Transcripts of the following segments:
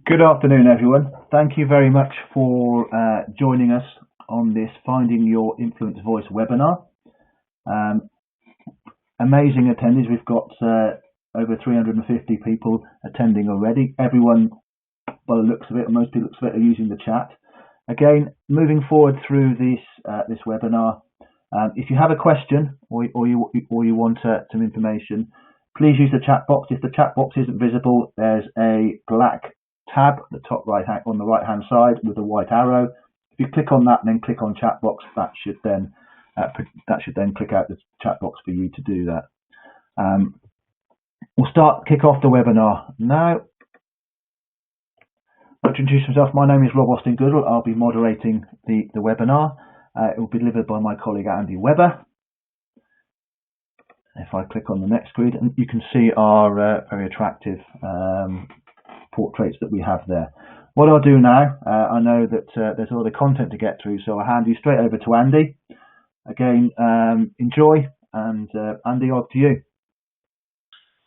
Good afternoon, everyone. Thank you very much for joining us on this Finding Your Influence Voice webinar. Amazing attendees. We've got over 350 people attending already. Everyone, by the looks of it, or most people looks of it, are using the chat. Again, moving forward through this webinar, if you have a question or you want some information, please use the chat box. If the chat box isn't visible, there's a black tab at the top on the right hand side with a white arrow. If you click on that and then click on chat box, that should then click out the chat box for you to do that. We'll kick off the webinar now. I'd like to introduce myself. My name is Rob Austin Goodall. I'll be moderating the webinar. It will be delivered by my colleague Andy Webber. If I click on the next screen, and you can see our very attractive portraits that we have there. What I'll do now, I know that there's a lot of content to get through, so I'll hand you straight over to Andy. Again, enjoy, and Andy, off to you.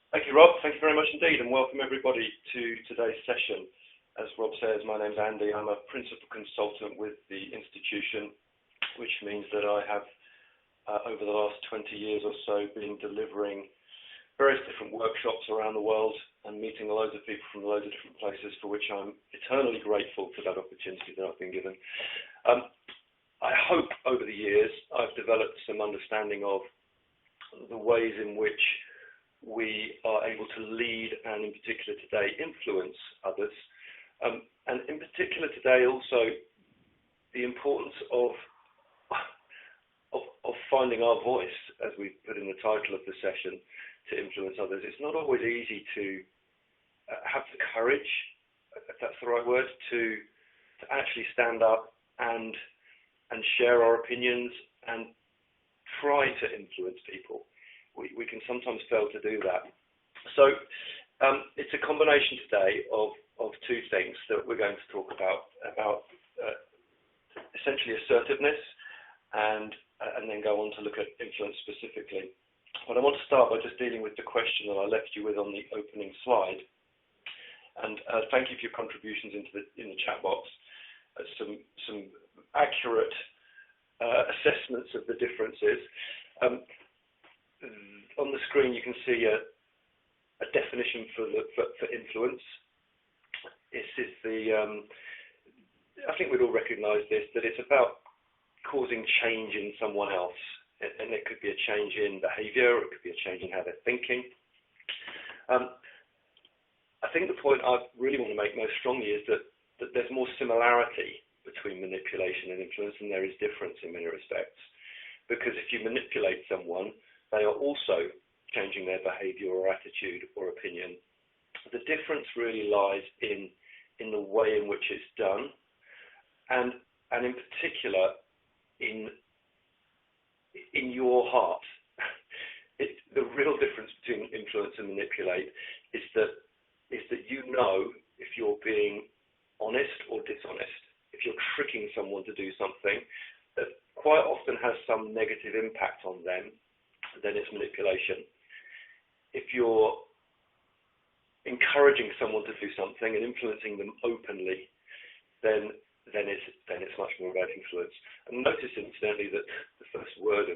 Thank you, Rob. Thank you very much indeed, and welcome everybody to today's session. As Rob says, my name's Andy. I'm a principal consultant with the institution, which means that I have, over the last 20 years or so, been delivering various different workshops around the world and meeting loads of people from loads of different places, for which I'm eternally grateful for that opportunity that I've been given. I hope over the years I've developed some understanding of the ways in which we are able to lead and in particular today influence others. And in particular today also the importance of finding our voice, as we put in the title of the session, to influence others. It's not always easy to have the courage, if that's the right word, to actually stand up and share our opinions and try to influence people. We can sometimes fail to do that. So it's a combination today of two things that we're going to talk about essentially assertiveness and then go on to look at influence specifically. But I want to start by just dealing with the question that I left you with on the opening slide. And thank you for your contributions in the chat box. Some accurate assessments of the differences. On the screen you can see a definition for influence. This is I think we'd all recognise this, that it's about causing change in someone else. And it could be a change in behaviour, or it could be a change in how they're thinking. I think the point I really want to make most strongly is that there's more similarity between manipulation and influence than there is difference in many respects. Because if you manipulate someone, they are also changing their behaviour or attitude or opinion. The difference really lies in the way in which it's done, and in particular in your heart. The real difference between influence and manipulate is that you know if you're being honest or dishonest. If you're tricking someone to do something that quite often has some negative impact on them, then it's manipulation. If you're encouraging someone to do something and influencing them openly, then it's much more about influence. And notice, incidentally, that the first word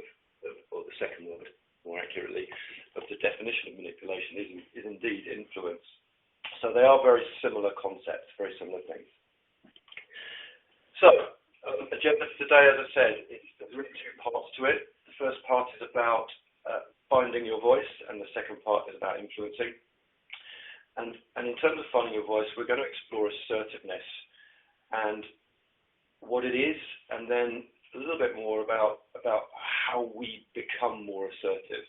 or the second word, more accurately, of the definition of manipulation is indeed influence. So they are very similar concepts, very similar things. So, agenda for today, as I said, there's really two parts to it. The first part is about finding your voice, and the second part is about influencing. And in terms of finding your voice, we're going to explore assertiveness and what it is, and then a little bit more about how we become more assertive.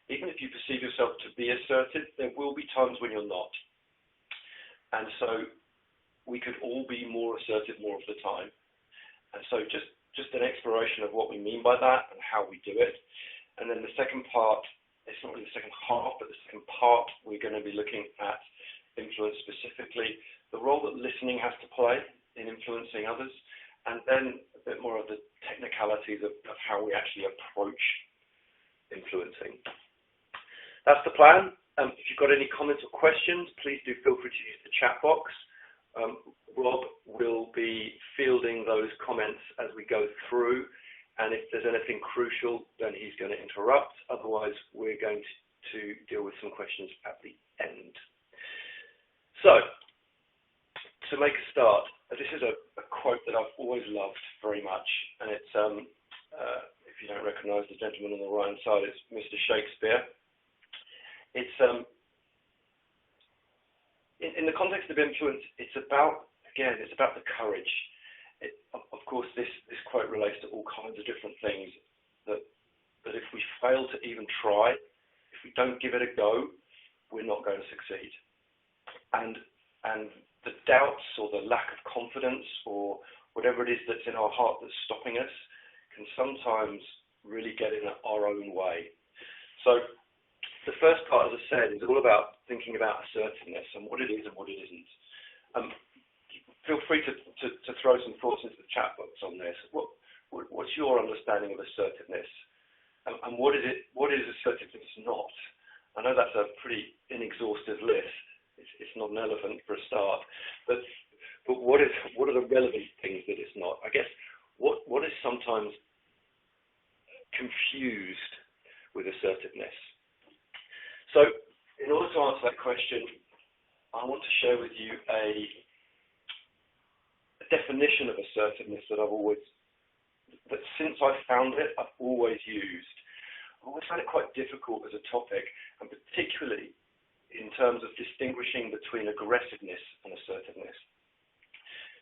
Even if you perceive yourself to be assertive, there will be times when you're not. And so we could all be more assertive more of the time. And so just an exploration of what we mean by that and how we do it. And then the second part, it's not really the second half, but the second part, we're going to be looking at influence specifically, the role that listening has to play in influencing others, and then a bit more of the technicalities of how we actually approach influencing. That's the plan. If you've got any comments or questions, please do feel free to use the chat box. Rob will be fielding those comments as we go through, and if there's anything crucial, then he's going to interrupt. Otherwise, we're going to deal with some questions at the end. So, to make a start, this is a quote that I've always loved very much, and it's, if you don't recognise the gentleman on the right-hand side, it's Mr. Shakespeare. It's, in the context of influence, it's about, again, it's about the courage. Of course, this quote relates to all kinds of different things, that if we fail to even try, if we don't give it a go, we're not going to succeed. And the doubts or the lack of confidence or whatever it is that's in our heart that's stopping us can sometimes really get in our own way. So the first part, as I said, is all about thinking about assertiveness and what it is and what it isn't. Feel free to throw some thoughts into the chat box on this. What's your understanding of assertiveness? And what is assertiveness not? I know that's a pretty inexhaustive list. It's not an elephant for a start, but what are the relevant things that it's not? I guess what is sometimes confused with assertiveness? So, in order to answer that question, I want to share with you a definition of assertiveness that since I found it, I've always used. I've always found it quite difficult as a topic, and particularly in terms of distinguishing between aggressiveness and assertiveness.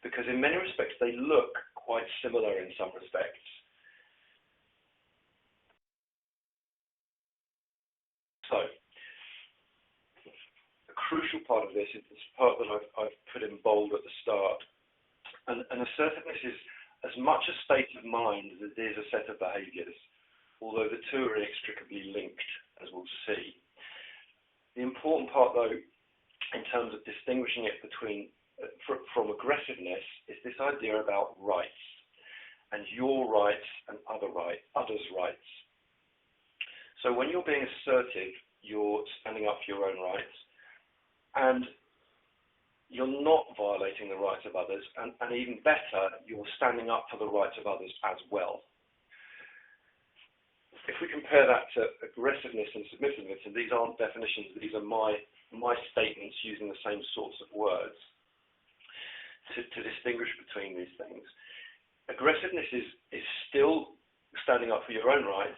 Because in many respects, they look quite similar in some respects. So, a crucial part of this is this part that I've put in bold at the start. And assertiveness is as much a state of mind as it is a set of behaviours, although the two are inextricably linked, as we'll see. The important part, though, in terms of distinguishing it from aggressiveness, is this idea about rights, and your rights and others' rights. So when you're being assertive, you're standing up for your own rights, and you're not violating the rights of others, and even better, you're standing up for the rights of others as well. If we compare that to aggressiveness and submissiveness, and these aren't definitions, these are my statements using the same sorts of words to distinguish between these things. Aggressiveness is still standing up for your own rights,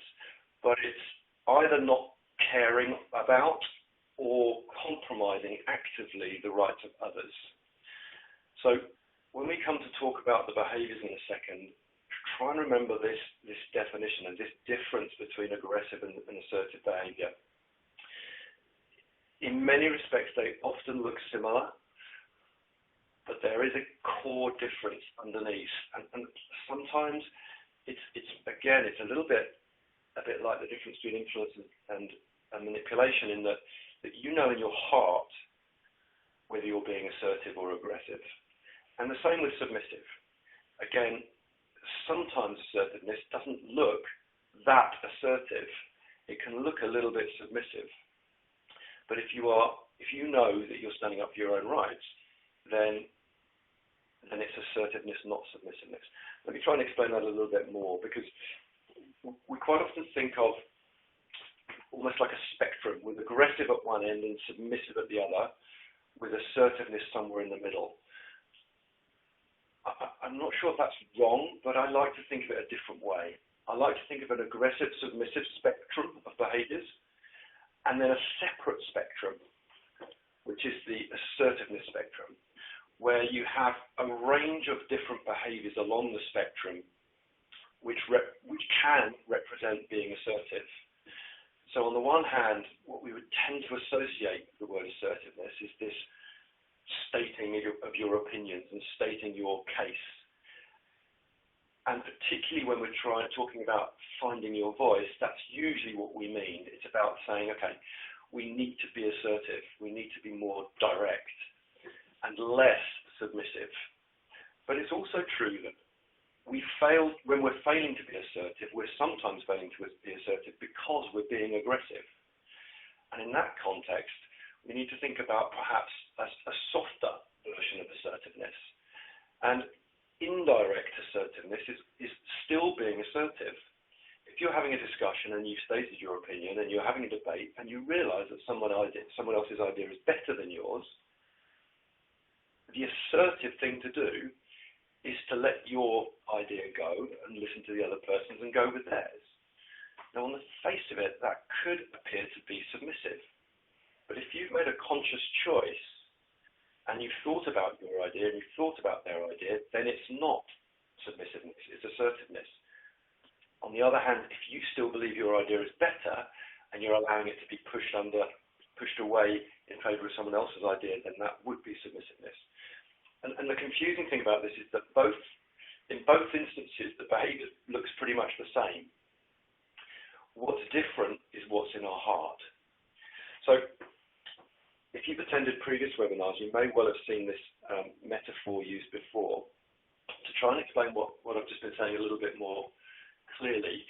but it's either not caring about or compromising actively the rights of others. So when we come to talk about the behaviours in a second, try and remember this definition and this difference between aggressive and assertive behaviour. In many respects, they often look similar, but there is a core difference underneath. And sometimes it's a little bit like the difference between influence and manipulation, in that you know in your heart whether you're being assertive or aggressive. And the same with submissive. Again, sometimes assertiveness doesn't look that assertive. It can look a little bit submissive. But if you know that you're standing up for your own rights, then it's assertiveness, not submissiveness. Let me try and explain that a little bit more, because we quite often think of almost like a spectrum, with aggressive at one end and submissive at the other, with assertiveness somewhere in the middle. I'm not sure if that's wrong, but I like to think of it a different way. I like to think of an aggressive, submissive spectrum of behaviours, and then a separate spectrum, which is the assertiveness spectrum, where you have a range of different behaviours along the spectrum which can represent being assertive. So on the one hand, what we would tend to associate with the word assertiveness is this stating of your opinions and stating your case. And particularly when we're talking about finding your voice, that's usually what we mean. It's about saying, okay, we need to be assertive, we need to be more direct and less submissive. But it's also true that when we're failing to be assertive, we're sometimes failing to be assertive because we're being aggressive. And in that context, we need to think about perhaps a softer version of assertiveness. And indirect assertiveness is still being assertive. If you're having a discussion and you've stated your opinion and you're having a debate and you realise that someone else's idea is better than yours, the assertive thing to do is to let your idea go and listen to the other person's and go with theirs. Now, on the face of it, that could appear to be submissive. But if you've made a conscious choice and you've thought about your idea and you've thought about their idea, then it's not submissiveness, it's assertiveness. On the other hand, if you still believe your idea is better and you're allowing it to be pushed away in favour of someone else's idea, then that would be submissiveness. And the confusing thing about this is that in both instances, the behaviour looks pretty much the same. What's different is what's in our heart. So, if you've attended previous webinars, you may well have seen this metaphor used before. To try and explain what I've just been saying a little bit more clearly,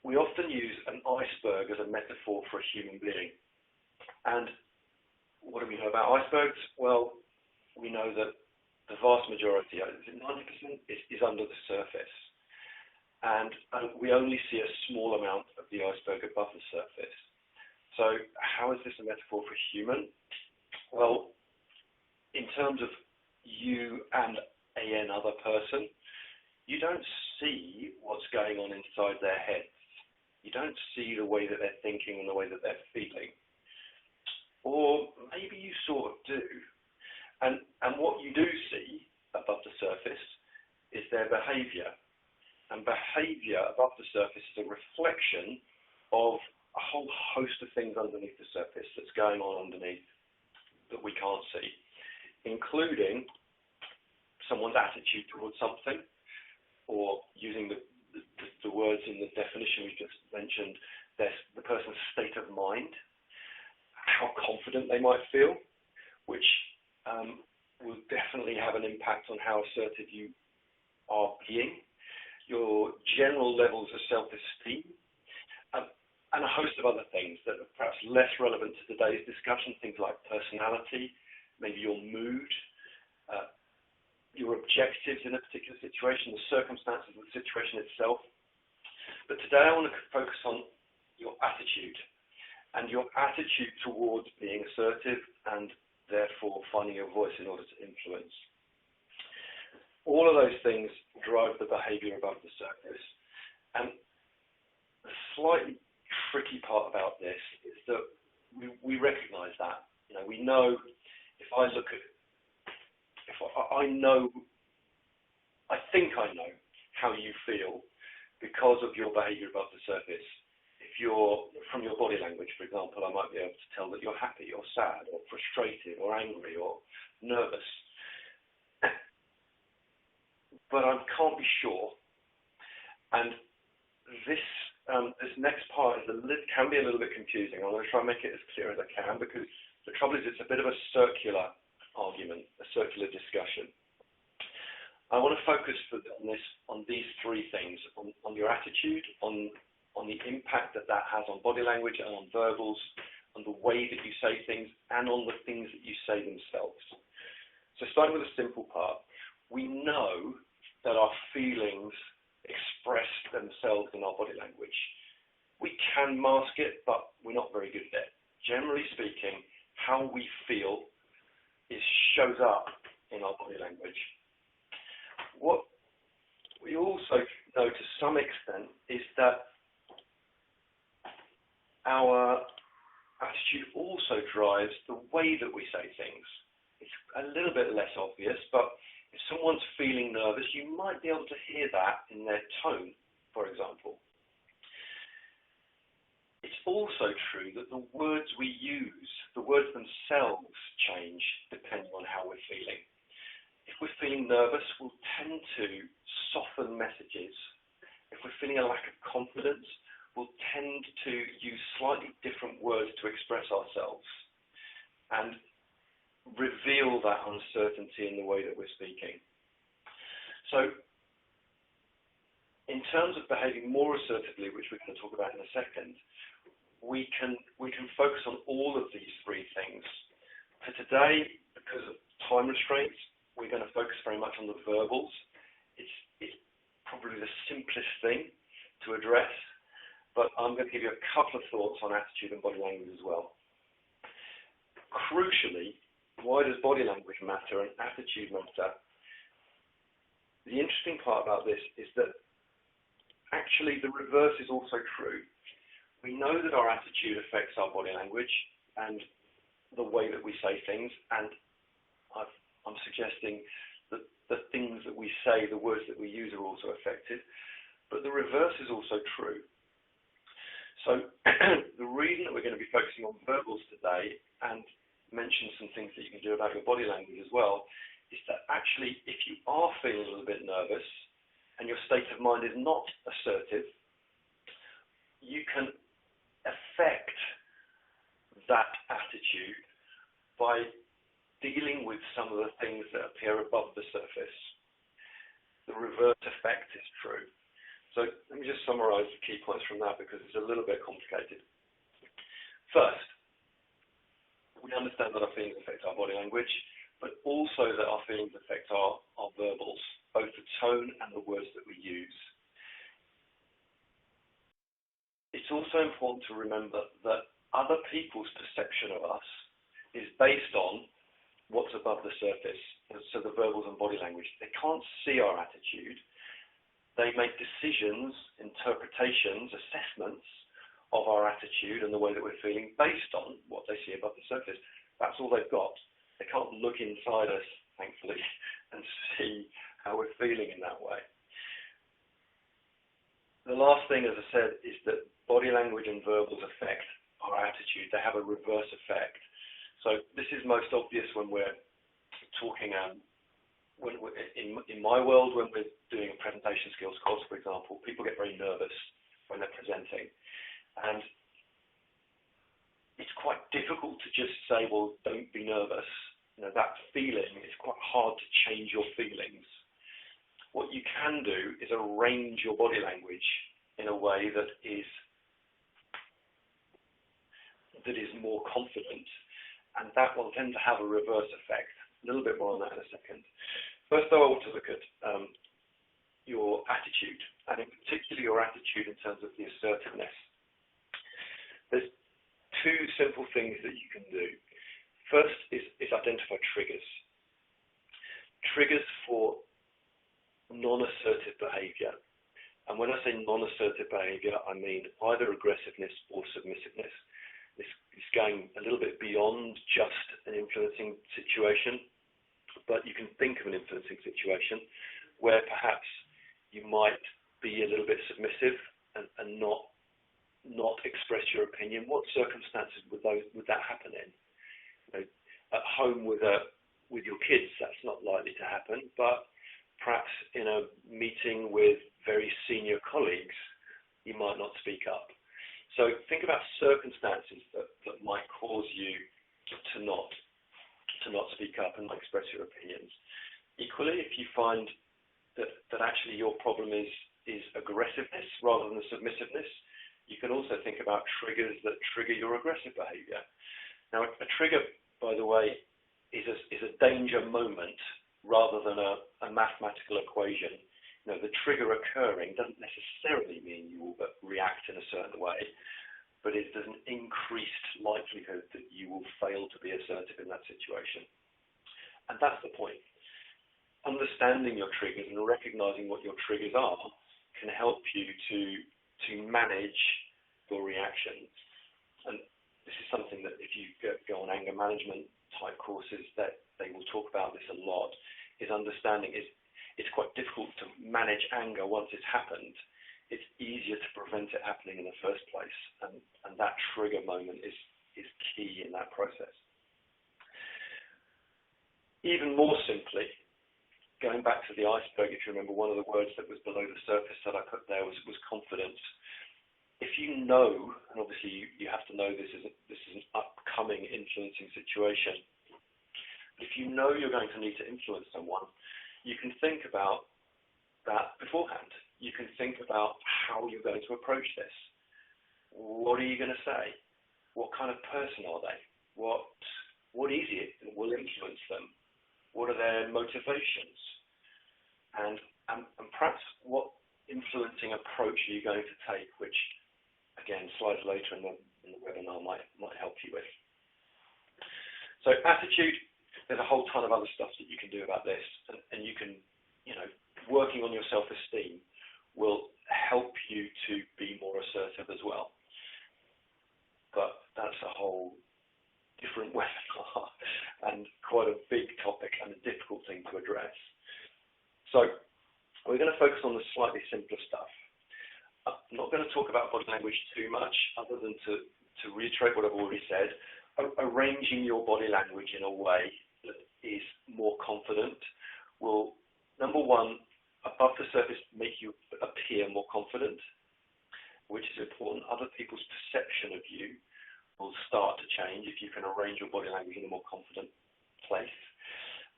we often use an iceberg as a metaphor for a human being. And what do we know about icebergs? Well, we know that the vast majority, 90%, is under the surface. And we only see a small amount of the iceberg above the surface. So how is this a metaphor for human? Well, in terms of you and another person, you don't see what's going on inside their heads. You don't see the way that they're thinking and the way that they're feeling. Or maybe you sort of do. And what you do see above the surface is their behaviour. And behaviour above the surface is a reflection of a whole host of things underneath the surface that's going on underneath that we can't see, including someone's attitude towards something, or using the words in the definition we just mentioned, the person's state of mind, how confident they might feel, which will definitely have an impact on how assertive you are being, your general levels of self-esteem, and a host of other things that are perhaps less relevant to today's discussion, things like personality, maybe your mood, your objectives in a particular situation, the circumstances of the situation itself. But today I want to focus on your attitude, and your attitude towards being assertive and therefore finding your voice in order to influence. All of those things drive the behaviour above the surface. And the slightly tricky part about this is that we recognise that. We know I think I know how you feel because of your behaviour above the surface. From your body language, for example, I might be able to tell that you're happy or sad or frustrated or angry or nervous. But I can't be sure. And this next part can be a little bit confusing. I'm going to try and make it as clear as I can, because the trouble is it's a bit of a circular argument, a circular discussion. I want to focus on these three things, on your attitude, on the impact that has on body language and on verbals, on the way that you say things, and on the things that you say themselves. So starting with the simple part, we know that our feelings express themselves in our body language. We can mask it, but we're not very good at it. Generally speaking, how we feel shows up in our body language. What we also know to some extent is that our attitude also drives the way that we say things. It's a little bit less obvious, but if someone's feeling nervous, you might be able to hear that in their tone, for example. It's also true that the words we use, the words themselves change depending on how we're feeling. If we're feeling nervous, we'll tend to soften messages. If we're feeling a lack of confidence, we'll tend to use slightly different words to express ourselves and reveal that uncertainty in the way that we're speaking. So, in terms of behaving more assertively, which we're going to talk about in a second, we can focus on all of these three things. For today, because of time restraints, we're going to focus very much on the verbals. It's probably the simplest thing to address, but I'm going to give you a couple of thoughts on attitude and body language as well. Crucially, why does body language matter and attitude matter? The interesting part about this is that actually the reverse is also true. We know that our attitude affects our body language and the way that we say things, and I'm suggesting that the things that we say, the words that we use are also affected, but the reverse is also true. So the reason that we're going to be focusing on verbals today and mention some things that you can do about your body language as well is that actually if you are feeling a little bit nervous and your state of mind is not assertive, you can affect that attitude by dealing with some of the things that appear above the surface. The reverse effect is true. So let me just summarize the key points from that because it's a little bit complicated. First, we understand that our feelings affect our body language, but also that our feelings affect our verbals, both the tone and the words that we use. It's also important to remember that other people's perception of us is based on what's above the surface, so the verbals and body language. They can't see our attitude. They make decisions, interpretations, assessments of our attitude and the way that we're feeling based on what they see above the surface. That's all they've got. They can't look inside us, thankfully, and see how we're feeling in that way. The last thing, as I said, is that body language and verbals affect our attitude. They have a reverse effect. So this is most obvious when we're talking, in my world, when we're doing a presentation skills course, for example, people get very nervous when they're presenting. And it's quite difficult to just say, well, don't be nervous. You know, that feeling, it's quite hard to change your feelings. What you can do is arrange your body language in a way that is more confident, and that will tend to have a reverse effect. A little bit more on that in a second. First, though, I want to look at your attitude, and in particular your attitude in terms of the assertiveness. There's two simple things that you can do. First is identify triggers. Triggers for non-assertive behaviour. And when I say non-assertive behaviour, I mean either aggressiveness or submissiveness. This is going a little bit beyond just an influencing situation, but you can think of an influencing situation where perhaps you might be a little bit submissive and not express your opinion. What circumstances would that happen in? You know, at home with your kids, that's not likely to happen, but perhaps in a meeting with very senior colleagues, you might not speak up. So think about circumstances that might cause you to not speak up and not express your opinions. Equally, if you find that actually your problem is aggressiveness rather than submissiveness, you can also think about triggers that trigger your aggressive behavior. Now, a trigger, by the way, is a danger moment rather than a mathematical equation. You know, the trigger occurring doesn't necessarily mean you will react in a certain way, but it there's an increased likelihood that you will fail to be assertive in that situation. And that's the point. Understanding your triggers and recognizing what your triggers are can help you to manage your reactions. And this is something that if you go on anger management type courses, that they will talk about this a lot, is understanding it's quite difficult to manage anger once it's happened. It's easier to prevent it happening in the first place. And that trigger moment is key in that process. Even more simply, going back to the iceberg, if you remember, one of the words that was below the surface that I put there was confidence. If you know, and obviously you have to know this is an upcoming influencing situation, if you know you're going to need to influence someone, you can think about that beforehand. You can think about how you're going to approach this. What are you going to say? What kind of person are they? What is it that will influence them? What are their motivations? And perhaps what influencing approach are you going to take, which, again, slides later in the webinar might help you with. So attitude, there's a whole ton of other stuff that you can do about this, and you can, working on your self-esteem will help you to be more assertive as well. But that's a whole different webinar and quite a big topic and a difficult thing to address. So we're going to focus on the slightly simpler stuff. I'm not going to talk about body language too much, other than to reiterate what I've already said. Arranging your body language in a way that is more confident will, number one, above the surface, make you appear more confident, which is important. Other people's perception of you will start to change if you can arrange your body language in a more confident place.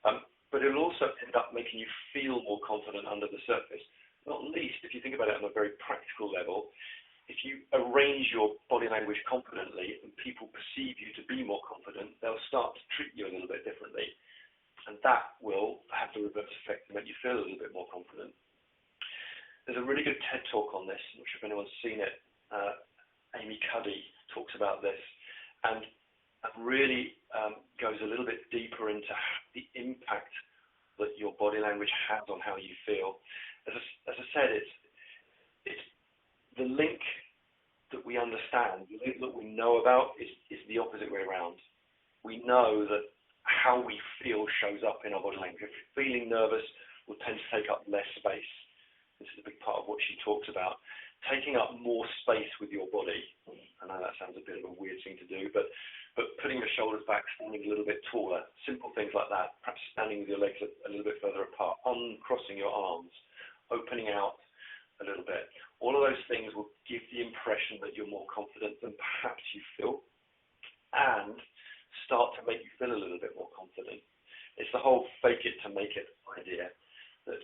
But it'll also end up making you feel more confident under the surface. Not least, if you think about it on a very practical level, if you arrange your body language confidently and people perceive you to be more confident, they'll start to treat you a little bit differently. And that will have the reverse effect and make you feel a little bit more confident. There's a really good TED talk on this. I'm not sure if anyone's seen it. IMechE talks about this and really goes a little bit deeper into the impact that your body language has on how you feel. As I said, it's the link that we understand, the link that we know about is the opposite way around. We know that how we feel shows up in our body language. If we're feeling nervous, we'll tend to take up less space. This is a big part of what she talks about. Taking up more space with your body. I know that sounds a bit of a weird thing to do, but putting your shoulders back, standing a little bit taller, simple things like that. Perhaps standing with your legs a little bit further apart, uncrossing your arms, opening out a little bit. All of those things will give the impression that you're more confident than perhaps you feel, and start to make you feel a little bit more confident. It's the whole fake it to make it idea that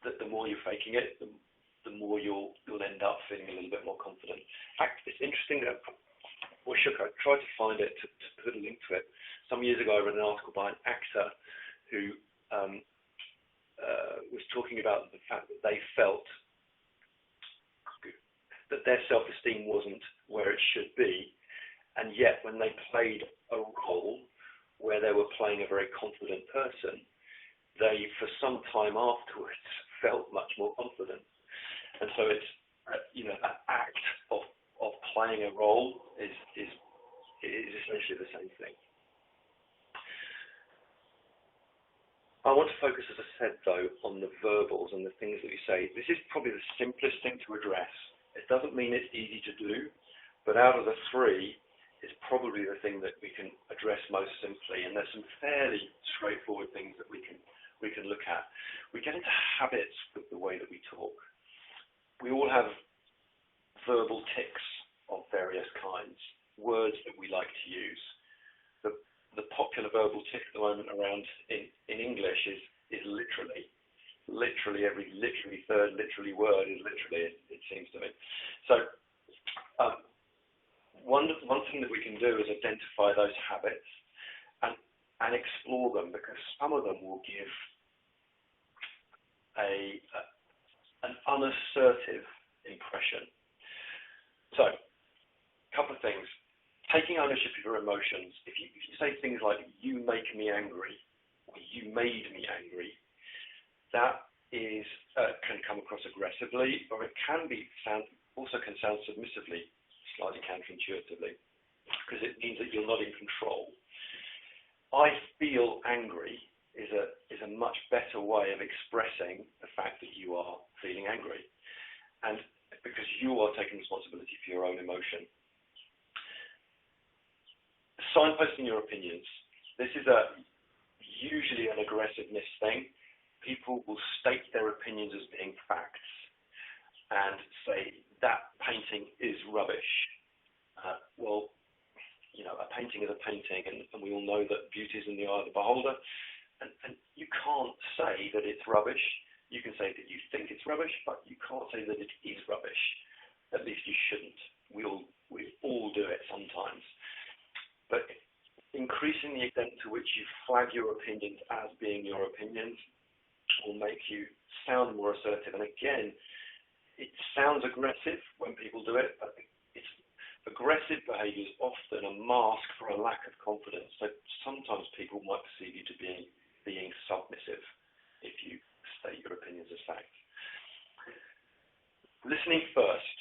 that the more you're faking it, the more you'll end up feeling a little bit more confident. In fact, it's interesting that I tried to find it to put a link to it. Some years ago, I read an article by an actor who was talking about the fact that they felt that their self-esteem wasn't where it should be, and yet when they played a role where they were playing a very confident person, they, for some time afterwards, felt much more confident. And so it's, that act of playing a role is essentially the same thing. I want to focus, as I said, though, on the verbals and the things that we say. This is probably the simplest thing to address. It doesn't mean it's easy to do, but out of the three, it's probably the thing that we can address most simply. And there's some fairly straightforward things that we can look at. We get into habits with the way that we talk. We all have verbal tics of various kinds, words that we like to use. The popular verbal tic at the moment around in English is literally. Literally every third literally word is literally, it seems to me. So one thing that we can do is identify those habits and explore them, because some of them will give an unassertive impression. So, a couple of things. Taking ownership of your emotions. If you say things like, you make me angry, or you made me angry, that can come across aggressively, or it can also sound submissively, slightly counterintuitively, because it means that you're not in control. I feel angry is a much better way of expressing the fact that you are feeling angry, and because you are taking responsibility for your own emotion. Signposting your opinions. This is usually an aggressiveness thing. People will state their opinions as being facts and say that painting is rubbish. Well, a painting is a painting, and we all know that beauty is in the eye of the beholder. And you can't say that it's rubbish. You can say that you think it's rubbish, but you can't say that it is rubbish. At least you shouldn't. We all do it sometimes. But increasing the extent to which you flag your opinions as being your opinions will make you sound more assertive. And again, it sounds aggressive when people do it, but it's aggressive behaviours often a mask for a lack of confidence. So sometimes people might perceive you to be being submissive if you state your opinions as fact. Listening first.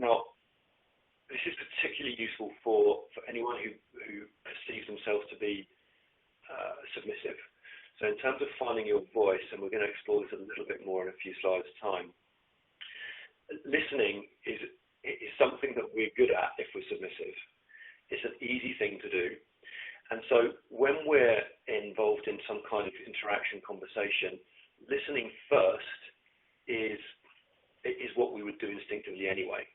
Now, this is particularly useful for anyone who perceives themselves to be submissive. So in terms of finding your voice, and we're going to explore this a little bit more in a few slides' time, listening is something that we're good at if we're submissive. It's an easy thing to do. And so when we're involved in some kind of interaction, conversation, listening first is what we would do instinctively anyway.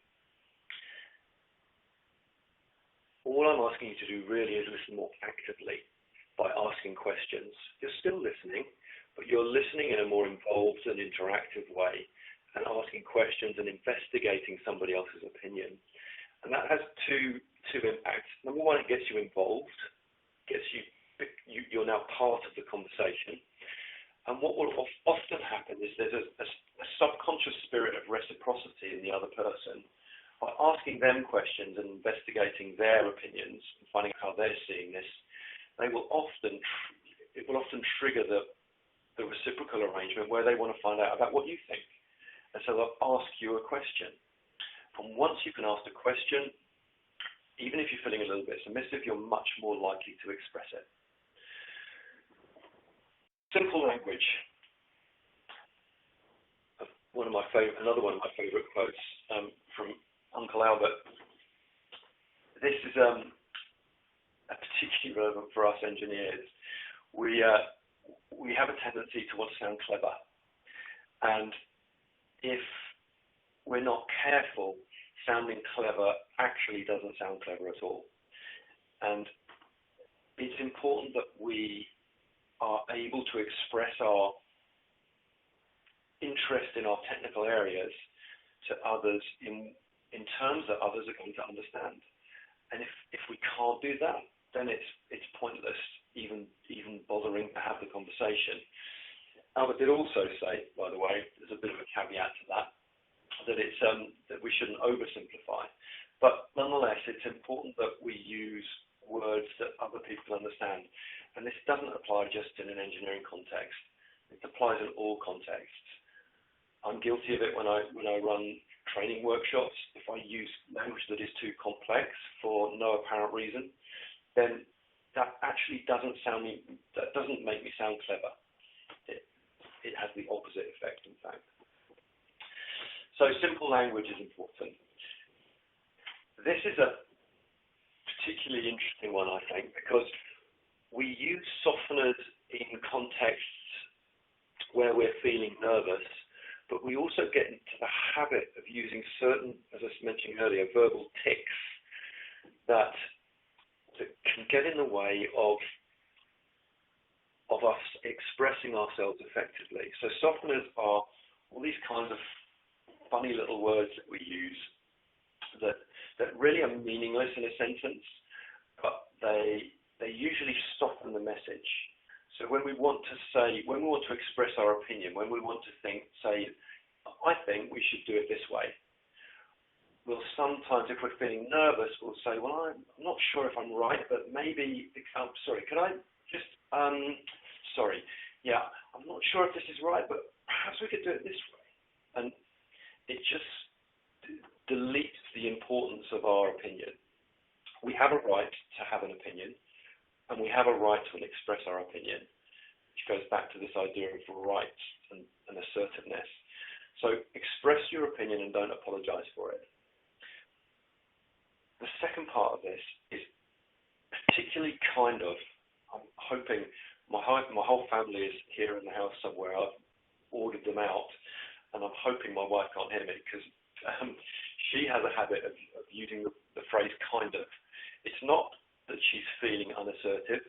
All I'm asking you to do really is listen more actively by asking questions. You're still listening, but you're listening in a more involved and interactive way and asking questions and investigating somebody else's opinion. And that has two impacts. Number one, it gets you involved, you're now part of the conversation. And what will often happen is there's a subconscious spirit of reciprocity in the other person. By asking them questions and investigating their opinions and finding out how they're seeing this, it will often trigger the reciprocal arrangement where they want to find out about what you think. And so they'll ask you a question. And once you can ask a question, even if you're feeling a little bit submissive, you're much more likely to express it. Simple language. Another one of my favourite quotes from Uncle Albert. This is particularly relevant for us engineers. We have a tendency to want to sound clever, and if we're not careful, sounding clever actually doesn't sound clever at all. And it's important that we are able to express our interest in our technical areas to others in terms that others are going to understand. And if we can't do that, then it's pointless even bothering to have the conversation. Albert did also say, by the way, there's a bit of a caveat to that it's that we shouldn't oversimplify. But nonetheless, it's important that we use words that other people understand. And this doesn't apply just in an engineering context. It applies in all contexts. I'm guilty of it when I run training workshops. If I use language that is too complex for no apparent reason, then that actually doesn't make me sound clever. It has the opposite effect, in fact. So simple language is important. This is a particularly interesting one, I think, because we use softeners in contexts where we're feeling nervous, but we also get into the habit of using certain, as I was mentioning earlier, verbal tics that can get in the way of us expressing ourselves effectively. So softeners are all these kinds of funny little words that we use that really are meaningless in a sentence, but they usually soften the message. So when we want to express our opinion, when we want to say, I think we should do it this way, we'll sometimes, if we're feeling nervous, we'll say, well, I'm not sure if I'm right, but maybe, sorry, could I just, sorry, yeah, I'm not sure if this is right, but perhaps we could do it this way. And it just deletes the importance of our opinion. We have a right to have an opinion, and we have a right to express our opinion, which goes back to this idea of rights and assertiveness. So express your opinion and don't apologize for it. The second part of this is particularly I'm hoping my whole family is here in the house somewhere. I've ordered them out, and I'm hoping my wife can't hear me because she has a habit of using the phrase kind of. It's not that she's feeling unassertive.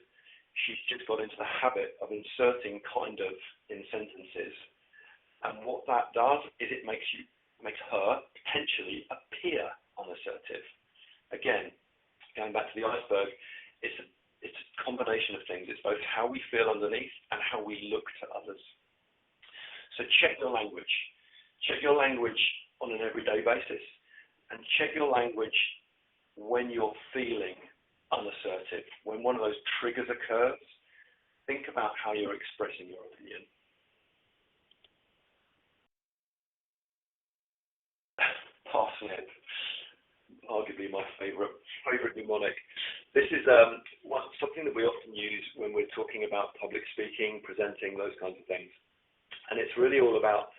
She's just got into the habit of inserting kind of in sentences. And what that does is it makes her potentially appear unassertive. Again, going back to the iceberg, it's a combination of things. It's both how we feel underneath and how we look to others. So check your language. Check your language on an everyday basis, and check your language when you're feeling unassertive. When one of those triggers occurs, think about how you're expressing your opinion. Parsnip, arguably my favourite mnemonic. This is something that we often use when we're talking about public speaking, presenting, those kinds of things. And it's really all about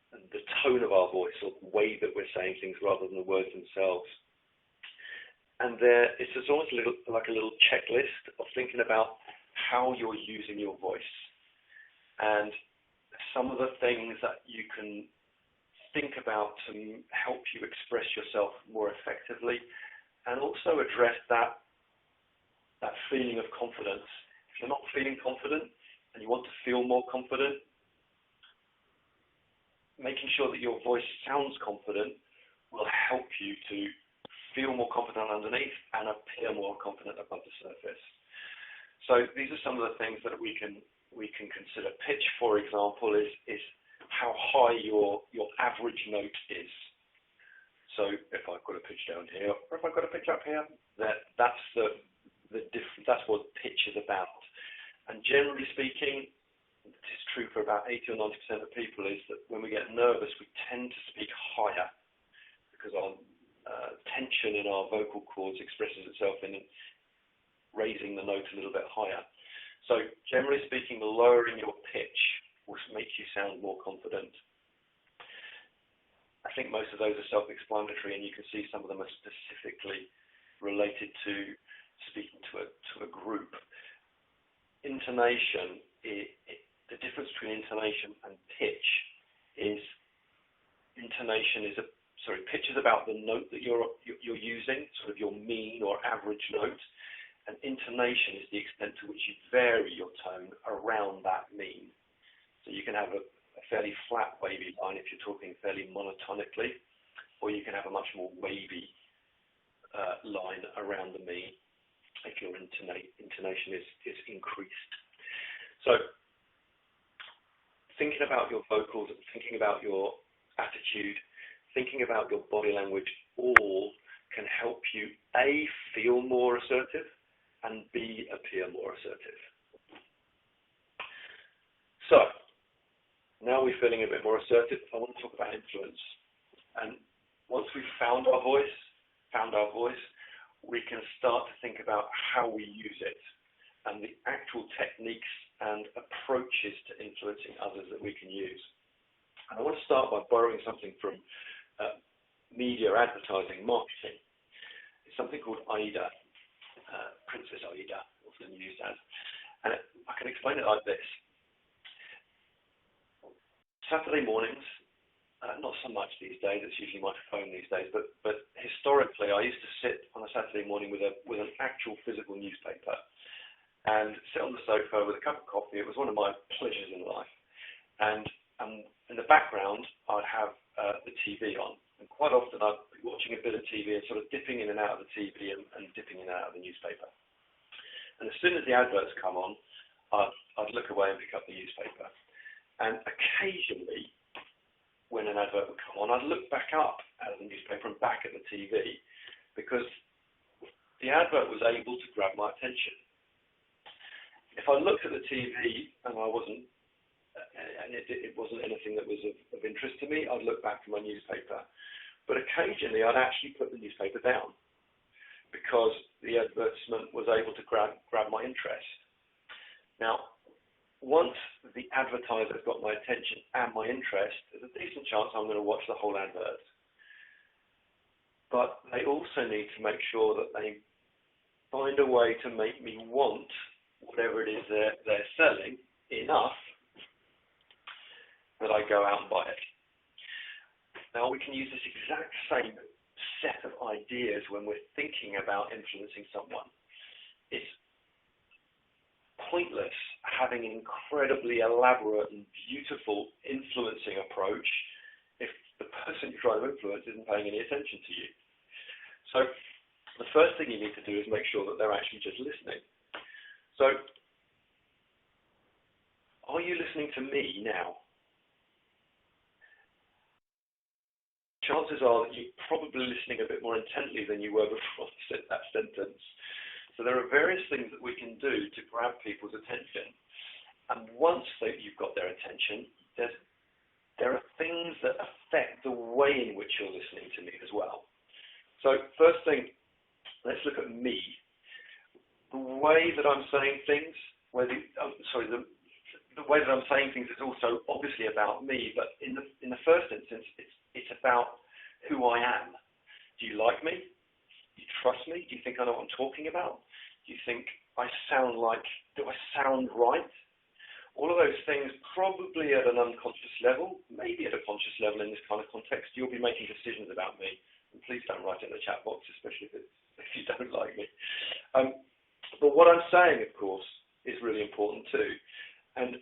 the tone of our voice, or the way that we're saying things rather than the words themselves. And it's just almost like a little checklist of thinking about how you're using your voice. And some of the things that you can think about to help you express yourself more effectively, and also address that feeling of confidence. If you're not feeling confident and you want to feel more confident, making sure that your voice sounds confident will help you to feel more confident underneath and appear more confident above the surface. So these are some of the things that we can consider. Pitch, for example, is how high your average note is. So if I've got a pitch down here, or if I've got a pitch up here, that's what pitch is about. And generally speaking, it's true for about 80 or 90% of people, is that when we get nervous, we tend to speak higher because our tension in our vocal cords expresses itself in raising the note a little bit higher. So generally speaking, lowering your pitch will make you sound more confident. I think most of those are self-explanatory, and you can see some of them are specifically related to speaking to a group. Intonation, the difference between intonation and pitch is pitch is about the note that you're using, sort of your mean or average note, and intonation is the extent to which you vary your tone around that mean. So you can have a fairly flat, wavy line if you're talking fairly monotonically, or you can have a much more wavy line around the mean if your intonation is increased. So thinking about your vocals, thinking about your attitude, thinking about your body language, all can help you A, feel more assertive, and B, appear more assertive. So now we're feeling a bit more assertive, I want to talk about influence. And once we've found our voice, we can start to think about how we use it and the actual techniques and approaches to influencing others that we can use. And I want to start by borrowing something from media advertising marketing. It's something called AIDA, Princess AIDA, often used as. And I can explain it like this. Saturday mornings, not so much these days, it's usually my phone these days, but historically I used to sit on a Saturday morning with an actual physical newspaper and sit on the sofa with a cup of coffee. It was one of my pleasures in life. And in the background, I'd have the TV on. And quite often I'd be watching a bit of TV and sort of dipping in and out of the TV and dipping in and out of the newspaper. And as soon as the adverts come on, I'd look away and pick up the newspaper. And occasionally, when an advert would come on, I'd look back up at the newspaper and back at the TV, because the advert was able to grab my attention. If I looked at the TV and it wasn't anything that was of interest to me, I'd look back to my newspaper. But occasionally, I'd actually put the newspaper down because the advertisement was able to grab my interest. Now, once the advertiser's got my attention and my interest, there's a decent chance I'm going to watch the whole advert. But they also need to make sure that they find a way to make me want whatever it is they're selling enough that I go out and buy it. Now, we can use this exact same set of ideas when we're thinking about influencing someone. It's pointless having an incredibly elaborate and beautiful influencing approach if the person you're trying to influence isn't paying any attention to you. So The first thing you need to do is make sure that they're actually just listening. So, are you listening to me now? Chances are that you're probably listening a bit more intently than you were before I said that sentence. So there are various things that we can do to grab people's attention. And once you've got their attention, there are things that affect the way in which you're listening to me as well. So first thing, let's look at me. The way that I'm saying things, the way that I'm saying things is also obviously about me, but in the first instance, it's about who I am. Do you like me? Do you trust me? Do you think I know what I'm talking about? Do you think do I sound right? All of those things, probably at an unconscious level, maybe at a conscious level in this kind of context, you'll be making decisions about me. And please don't write it in the chat box, especially if you don't like me. But what I'm saying, of course, is really important too. And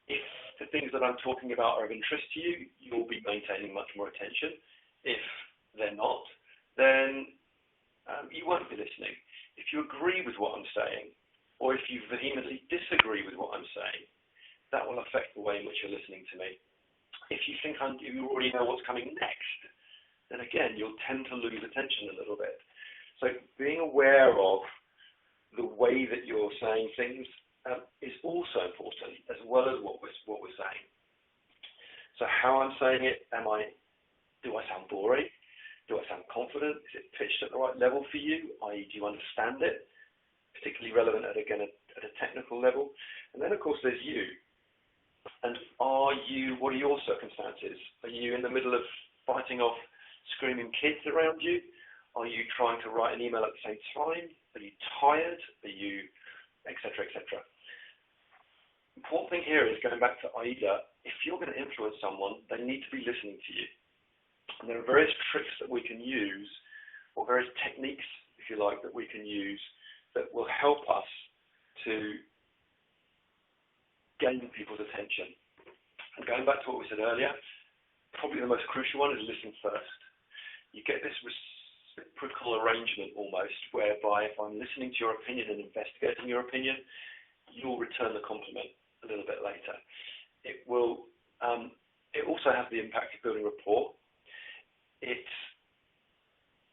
if the things that I'm talking about are of interest to you, you'll be maintaining much more attention. If they're not, then you won't be listening. If you agree with what I'm saying, or if you vehemently disagree with what I'm saying, that will affect the way in which you're listening to me. If you think you already know what's coming next, then again, you'll tend to lose attention a little bit. So being aware of the way that you're saying things is also important, as well as what we're saying. So how I'm saying it, do I sound boring? Do I sound confident? Is it pitched at the right level for you? I.e., do you understand it? Particularly relevant at a technical level. And then, of course, there's you. And what are your circumstances? Are you in the middle of fighting off screaming kids around you? Are you trying to write an email at the same time? Are you tired? Are you, et cetera, et cetera? Important thing here is going back to AIDA. If you're going to influence someone, they need to be listening to you. And there are various tricks that we can use, or various techniques, if you like, that we can use that will help us to gain people's attention. And going back to what we said earlier, probably the most crucial one is listen first. You get this reciprocal arrangement almost, whereby if I'm listening to your opinion and investigating your opinion, you'll return the compliment a little bit later. It also has the impact of building rapport. It's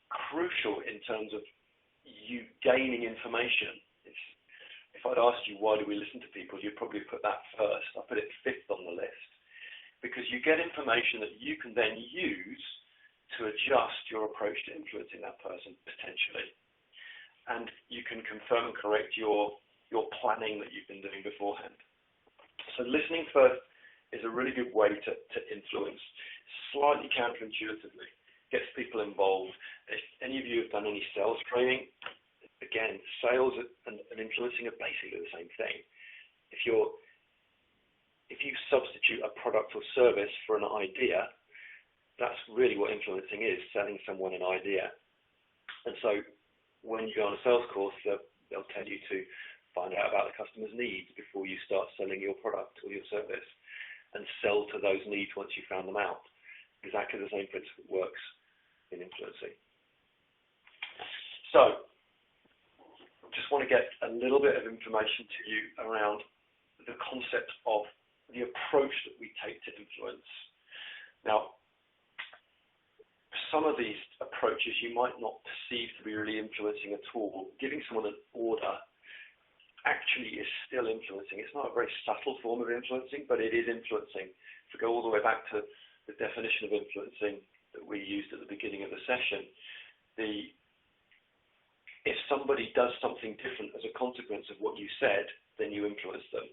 crucial in terms of you gaining information. If I'd asked you why do we listen to people, you'd probably put that first. I put it fifth on the list, because you get information that you can then use to adjust your approach to influencing that person potentially, and you can confirm and correct your planning that you've been doing beforehand. So listening first is a really good way to influence, slightly counterintuitively, gets people involved. If any of you have done any sales training, again, sales and influencing are basically the same thing. If you substitute a product or service for an idea, that's really what influencing is, selling someone an idea. And so when you go on a sales course, they'll tell you to find out about the customer's needs before you start selling your product or your service, and sell to those needs once you've found them out. Exactly the same principle works in influencing. So, just want to get a little bit of information to you around the concept of the approach that we take to influence. Now, some of these approaches you might not perceive to be really influencing at all. Giving someone an order actually is still influencing. It's not a very subtle form of influencing, but it is influencing. If we go all the way back to the definition of influencing that we used at the beginning of the session, if somebody does something different as a consequence of what you said, then you influence them.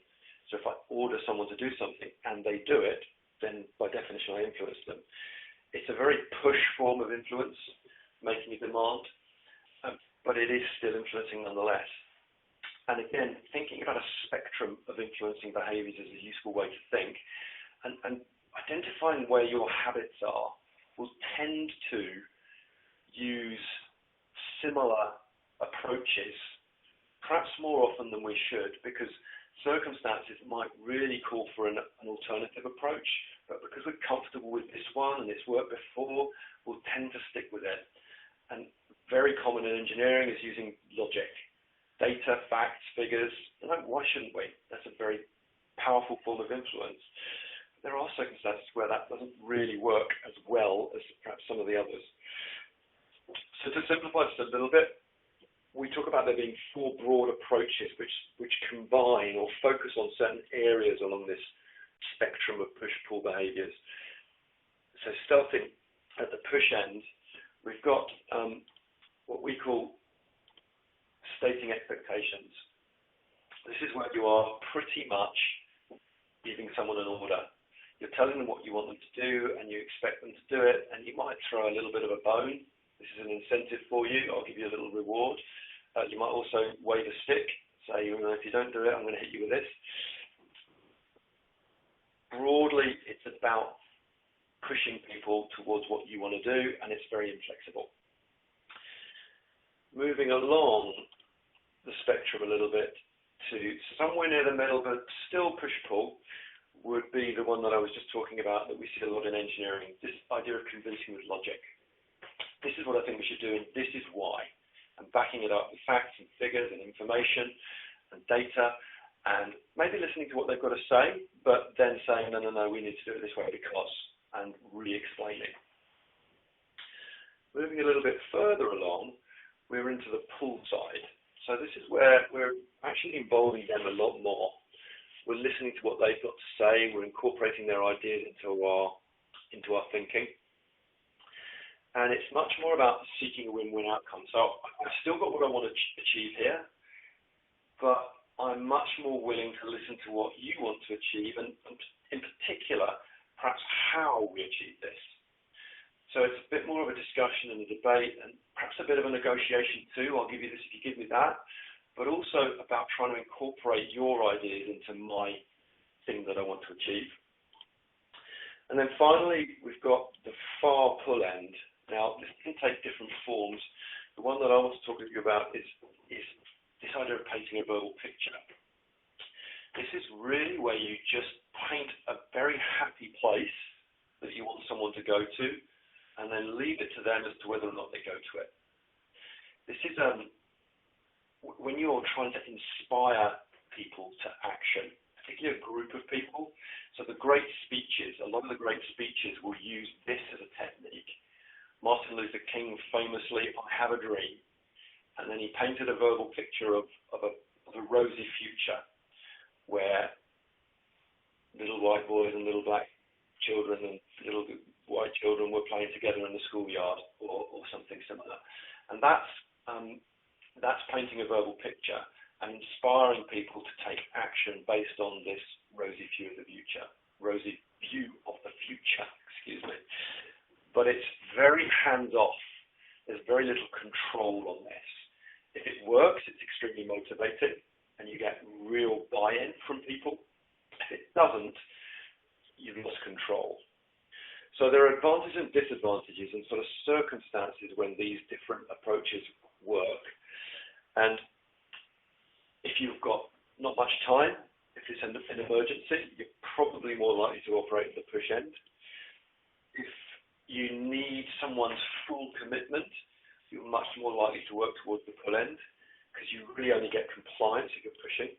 So if I order someone to do something and they do it, then by definition I influence them. It's a very push form of influence, making a demand, but it is still influencing nonetheless. And again, thinking about a spectrum of influencing behaviours is a useful way to think, and identifying where your habits are will tend to use similar approaches, perhaps more often than we should, because circumstances might really call for an alternative approach, but because we're comfortable with this one and it's worked before, we'll tend to stick with it. And very common in engineering is using logic, data, facts, figures. Why shouldn't we? That's a very powerful form of influence. There are circumstances where that doesn't really work as well as perhaps some of the others. So to simplify this a little bit, we talk about there being four broad approaches which combine or focus on certain areas along this spectrum of push-pull behaviours. So starting at the push end, we've got what we call stating expectations. This is where you are pretty much giving someone an order. You're telling them what you want them to do and you expect them to do it, and you might throw a little bit of a bone. This is an incentive for you. I'll give you a little reward. You might also wave a stick, say, if you don't do it, I'm going to hit you with this. Broadly, it's about pushing people towards what you want to do, and it's very inflexible. Moving along the spectrum a little bit to somewhere near the middle, but still push-pull, would be the one that I was just talking about that we see a lot in engineering, this idea of convincing with logic. This is what I think we should do, and this is why. And backing it up with facts and figures and information and data, and maybe listening to what they've got to say, but then saying, no, we need to do it this way because, and re-explaining. Moving a little bit further along, we're into the pull side. So this is where we're actually involving them a lot more. We're listening to what they've got to say, we're incorporating their ideas into our thinking. And it's much more about seeking a win-win outcome. So I've still got what I want to achieve here, but I'm much more willing to listen to what you want to achieve, and in particular, perhaps how we achieve this. So it's a bit more of a discussion and a debate, and perhaps a bit of a negotiation too. I'll give you this if you give me that, but also about trying to incorporate your ideas into my thing that I want to achieve. And then finally, we've got the far pull end. Now, this can take different forms. The one that I want to talk to you about is this idea of painting a verbal picture. This is really where you just paint a very happy place that you want someone to go to, and then leave it to them as to whether or not they go to it. This is when you're trying to inspire people to action, particularly a group of people. So the great speeches, a lot of the great speeches will use this as a technique. Martin Luther King famously, I have a dream. And then he painted a verbal picture of a rosy future where little white boys and little black children and little white children were playing together in the schoolyard or something similar. And that's painting a verbal picture and inspiring people to take action based on this rosy view of the future, excuse me. But it's very hands-off. There's very little control on this. If it works, it's extremely motivating, and you get real buy-in from people. If it doesn't, you've lost control. So there are advantages and disadvantages and sort of circumstances when these different approaches work. And if you've got not much time, if it's an emergency, you're probably more likely to operate at the push end. If you need someone's full commitment, you're much more likely to work towards the pull end because you really only get compliance if you're pushing.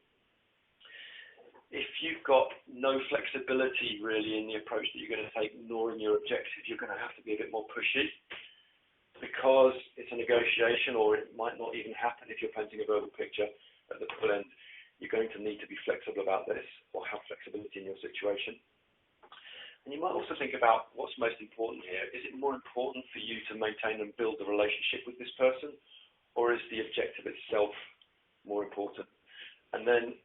If you've got no flexibility really in the approach that you're going to take, nor in your objective, you're going to have to be a bit more pushy because it's a negotiation, or it might not even happen if you're painting a verbal picture at the pull end. You're going to need to be flexible about this or have flexibility in your situation. And you might also think about what's most important here. Is it more important for you to maintain and build the relationship with this person, or is the objective itself more important? And then,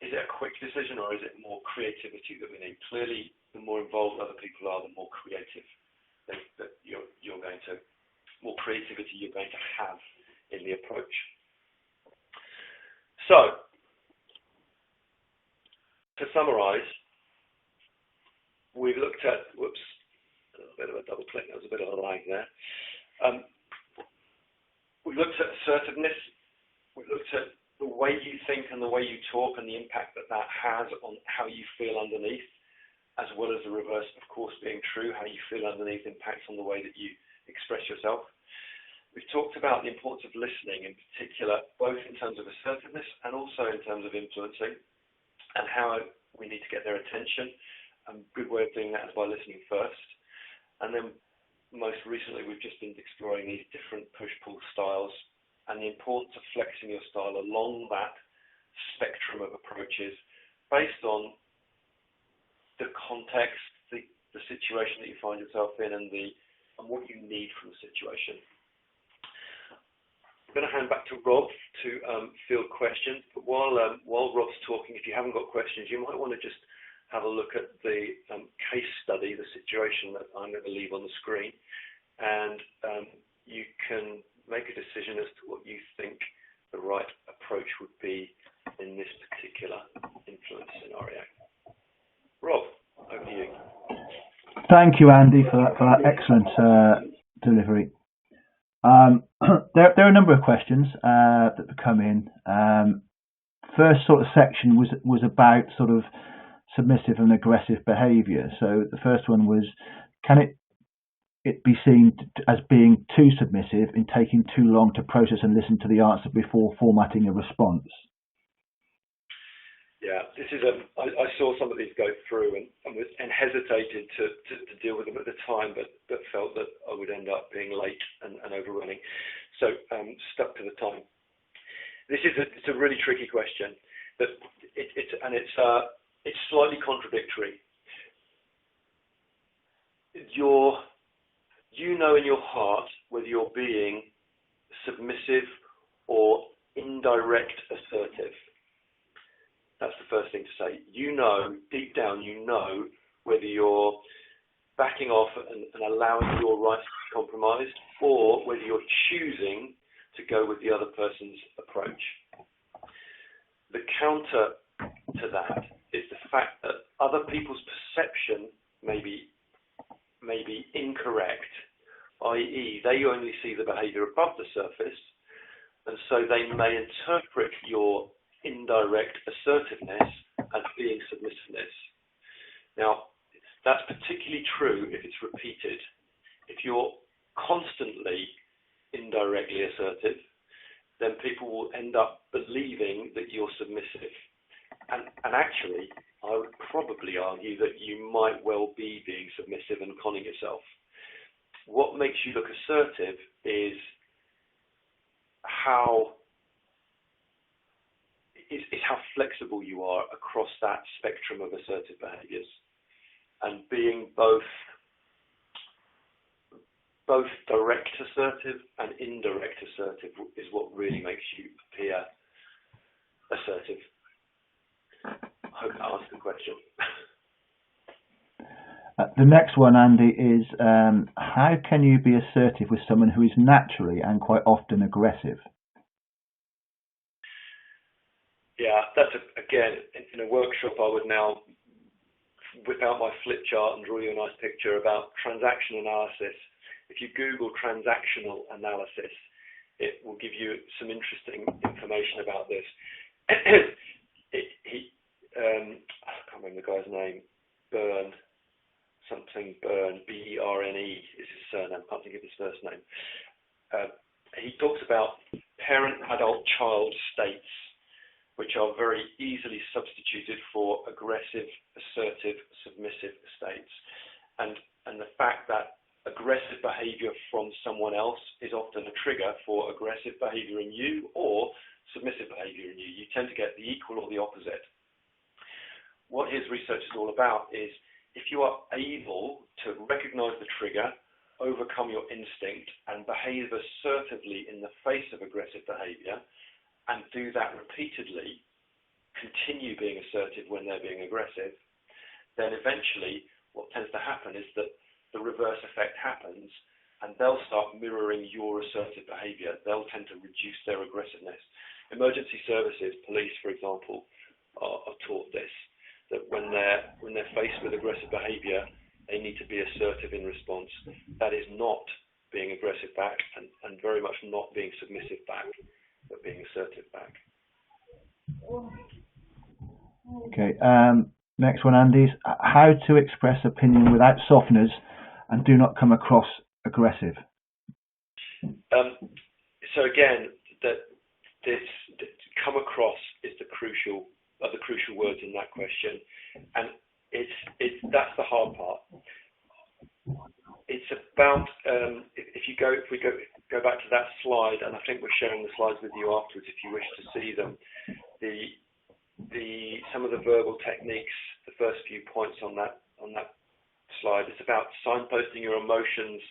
is it a quick decision, or is it more creativity that we need? Clearly, the more involved other people are, the more creative that you're going to, more creativity you're going to have in the approach. So, to summarize, we've looked at, a little bit of a double click, there was a bit of a lag there. We've looked at assertiveness, we've looked at the way you think and the way you talk and the impact that has on how you feel underneath, as well as the reverse, of course, being true, how you feel underneath impacts on the way that you express yourself. we've talked about the importance of listening in particular, both in terms of assertiveness and also in terms of influencing, and how we need to get their attention. A good way of doing that is by listening first. And then most recently, we've just been exploring these different push-pull styles and the importance of flexing your style along that spectrum of approaches based on the context, the situation that you find yourself in, and what you need from the situation. I'm going to hand back to Rob to field questions. But while Rob's talking, if you haven't got questions, you might want to just have a look at the case study, the situation that I'm going to leave on the screen, and you can make a decision as to what you think the right approach would be in this particular influence scenario. Rob, over to you. Thank you, Andy, for that excellent delivery. There are a number of questions that have come in. First sort of section was about sort of submissive and aggressive behaviour. So the first one was, can it be seen as being too submissive in taking too long to process and listen to the answer before formatting a response? Yeah, this is I saw some of these go through and hesitated to deal with them at the time, but felt that I would end up being late and overrunning, so stuck to the time. It's a really tricky question, but it's slightly contradictory. You know in your heart whether you're being submissive or indirect assertive. That's the first thing to say. You know, deep down, you know whether you're backing off and allowing your rights to be compromised, or whether you're choosing to go with the other person's approach. The counter to that is the fact that other people's perception may be incorrect, i.e. they only see the behaviour above the surface, and so they may interpret your indirect assertiveness as being submissiveness. Now, that's particularly true if it's repeated. If you're constantly indirectly assertive, then people will end up believing that you're submissive. And actually, I would probably argue that you might well be being submissive and conning yourself. What makes you look assertive is how flexible you are across that spectrum of assertive behaviours, and being both direct assertive and indirect assertive is what really makes you appear assertive. I hope that answers the question. The next one, Andy, is how can you be assertive with someone who is naturally and quite often aggressive? Yeah, that's again, in a workshop, I would now whip out my flip chart and draw you a nice picture about transaction analysis. If you Google transactional analysis, it will give you some interesting information about this. I can't remember the guy's name, Byrne, B-E-R-N-E is his surname, I can't think of his first name. He talks about parent, adult, child states, which are very easily substituted for aggressive, assertive, submissive states. And the fact that aggressive behavior from someone else is often a trigger for aggressive behavior in you or submissive behavior in you. You tend to get the equal or the opposite. What his research is all about is if you are able to recognize the trigger, overcome your instinct, and behave assertively in the face of aggressive behavior, and do that repeatedly, continue being assertive when they're being aggressive, then eventually what tends to happen is that the reverse effect happens and they'll start mirroring your assertive behavior. They'll tend to reduce their aggressiveness. Emergency services, police, for example, are taught this, that when they're faced with aggressive behavior, they need to be assertive in response. That is not being aggressive back and very much not being submissive back, but being assertive back. Okay, next one, Andy, is how to express opinion without softeners and do not come across aggressive. again, that this come across is the crucial words in that question, and that's the hard part. It's about if we go back to that slide, and I think we're sharing the slides with you afterwards if you wish to see them. Some of the verbal techniques, the first few points on that slide, it's about signposting your opinions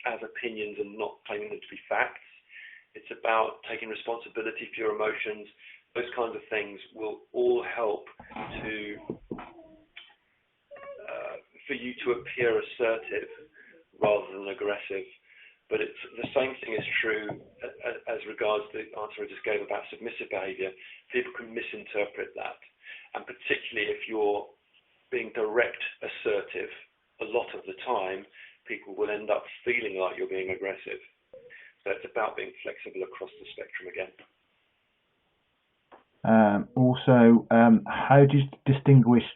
as opinions and not claiming them to be facts. It's about taking responsibility for your emotions. Those kinds of things will all help for you to appear assertive rather than aggressive. But it's the same thing is true as regards the answer I just gave about submissive behaviour. People can misinterpret that, and particularly if you're being direct assertive, a lot of the time people will end up feeling like you're being aggressive. So it's about being flexible across the spectrum again. Also, how do you distinguish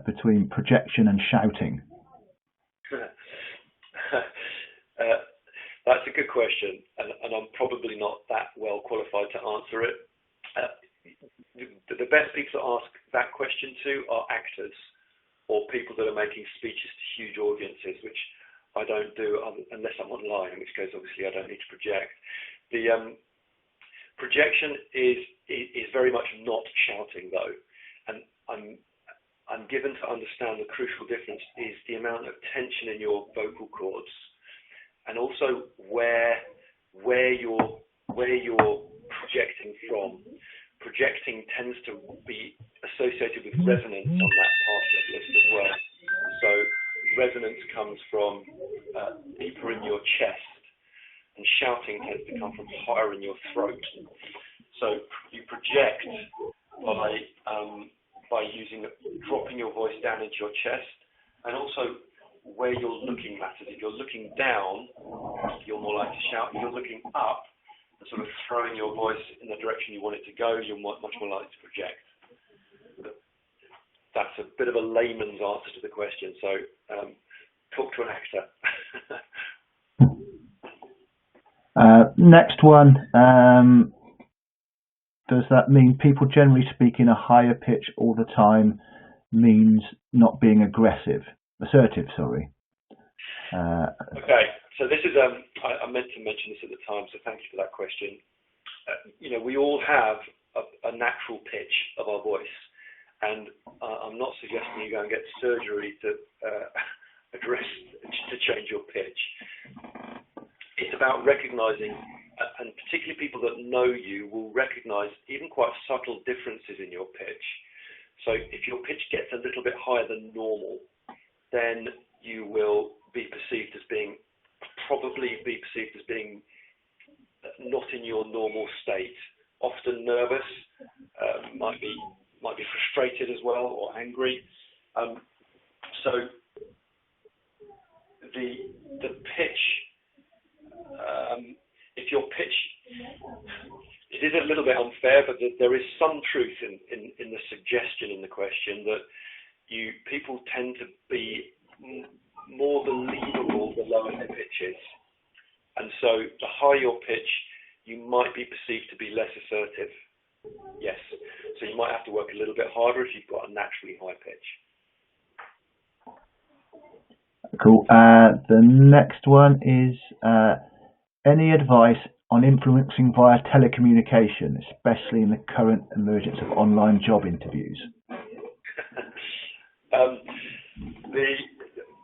between projection and shouting? That's a good question, and I'm probably not that well qualified to answer it. The best people to ask that question to are actors or people that are making speeches to huge audiences, which I don't do unless I'm online, in which case obviously I don't need to project. The projection is very much not shouting though, and I'm given to understand the crucial difference is the amount of tension in your vocal cords, and also where you're projecting from. Projecting tends to be associated with resonance on that part of the list as well. So resonance comes from deeper in your chest, and shouting tends to come from higher in your throat. So you project by dropping your voice down into your chest, and also where you're looking matters. If you're looking down, you're more likely to shout. If you're looking up and sort of throwing your voice in the direction you want it to go, you're much more likely to project. But that's a bit of a layman's answer to the question. So talk to an actor. Next one. Does that mean people generally speak in a higher pitch all the time means not being assertive? Okay, so this is I meant to mention this at the time, so thank you for that question. We all have a natural pitch of our voice, and I'm not suggesting you go and get surgery to change your pitch. It's about recognizing, and particularly people that know you will recognize even quite subtle differences in your pitch. So if your pitch gets a little bit higher than normal, then you will probably be perceived as being not in your normal state, often nervous, might be frustrated as well, or angry. So the pitch, if your pitch, it is a little bit unfair, but there is some truth in the suggestion in the question that people tend to be more believable the lower their pitch is. And so the higher your pitch, you might be perceived to be less assertive. Yes. So you might have to work a little bit harder if you've got a naturally high pitch. Cool. The next one is any advice on influencing via telecommunication, especially in the current emergence of online job interviews?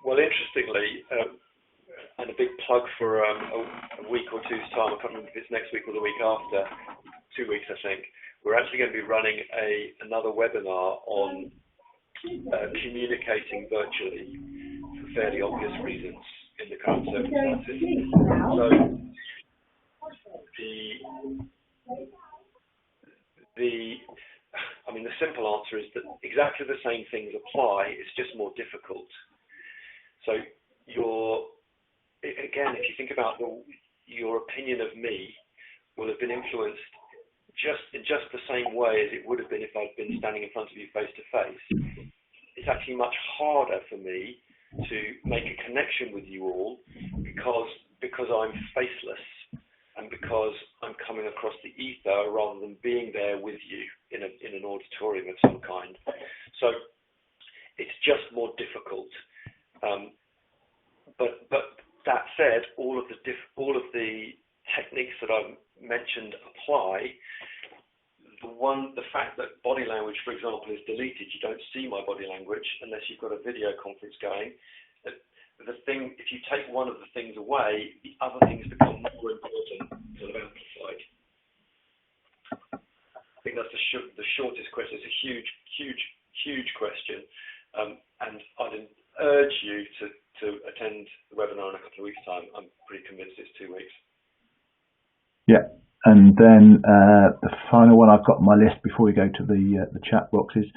Well, interestingly, and a big plug for a week or two's time, I can't remember if it's next week or the week after, 2 weeks I think, we're actually going to be running another webinar on communicating virtually for fairly obvious reasons in the current circumstances. So the simple answer is that exactly the same things apply, it's just more difficult. So again, if you think about your opinion of me will have been influenced in just the same way as it would have been if I'd been standing in front of you face to face. It's actually much harder for me to make a connection with you all because because I'm faceless and because I'm coming across the ether rather than being there with you in an auditorium of some kind. So it's just more difficult. But that said, all of the techniques that I've mentioned apply. The fact that body language, for example, is deleted, you don't see my body language unless you've got a video conference going. If you take one of the things away, the other things become more important, sort of amplified. I think that's the shortest question. It's a huge question, and I'd urge you to attend the webinar in a couple of weeks' time. I'm pretty convinced it's 2 weeks. Yeah. And then the final one I've got on my list before we go to the chat box is,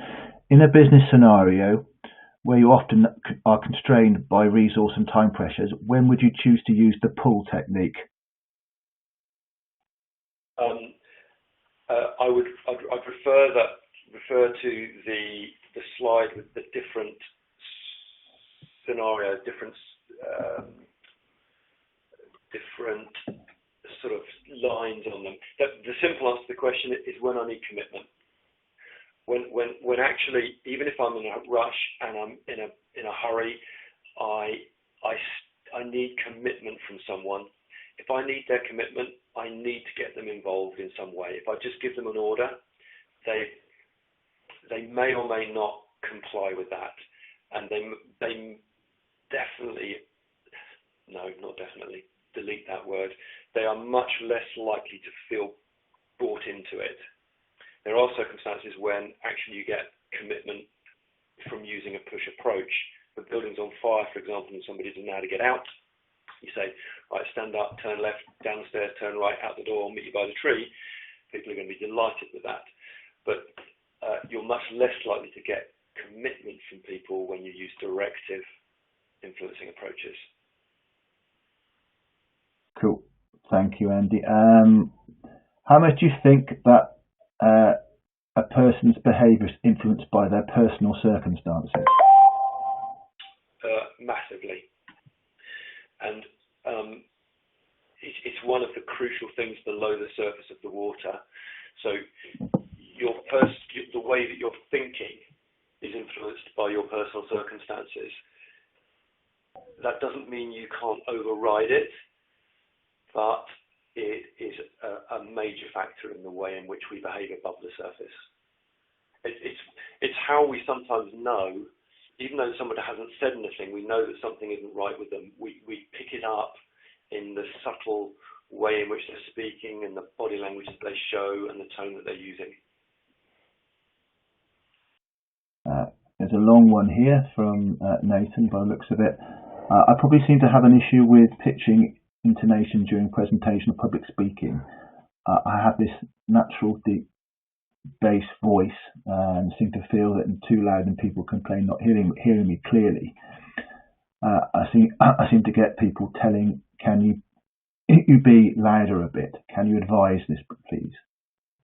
in a business scenario where you often are constrained by resource and time pressures, when would you choose to use the pull technique? I'd refer to the slide with the different scenarios, different sort of lines on them. The simple answer to the question is when I need commitment. When actually, even if I'm in a rush and I'm in a hurry, I need commitment from someone. If I need their commitment, I need to get them involved in some way. If I just give them an order, they may or may not comply with that, and they definitely, no, not definitely, delete that word. They are much less likely to feel brought into it. There are circumstances when actually you get commitment from using a push approach. The building's on fire, for example, and somebody doesn't know how to get out. You say, right, stand up, turn left, down the stairs, turn right, out the door, I'll meet you by the tree. People are going to be delighted with that. But you're much less likely to get commitment from people when you use directive influencing approaches. Cool. Thank you, Andy. How much do you think that a person's behaviour is influenced by their personal circumstances? Massively. And it's one of the crucial things below the surface of the water. So the way that you're thinking is influenced by your personal circumstances. That doesn't mean you can't override it, but it is a major factor in the way in which we behave above the surface. It's how we sometimes know, even though somebody hasn't said anything, we know that something isn't right with them. We pick it up in the subtle way in which they're speaking and the body language that they show and the tone that they're using. There's a long one here from Nathan, by the looks of it. I probably seem to have an issue with pitching intonation during presentation or public speaking. I have this natural deep bass voice and seem to feel that I'm too loud and people complain not hearing me clearly. I seem to get people telling, can you be louder a bit? Can you advise this, please?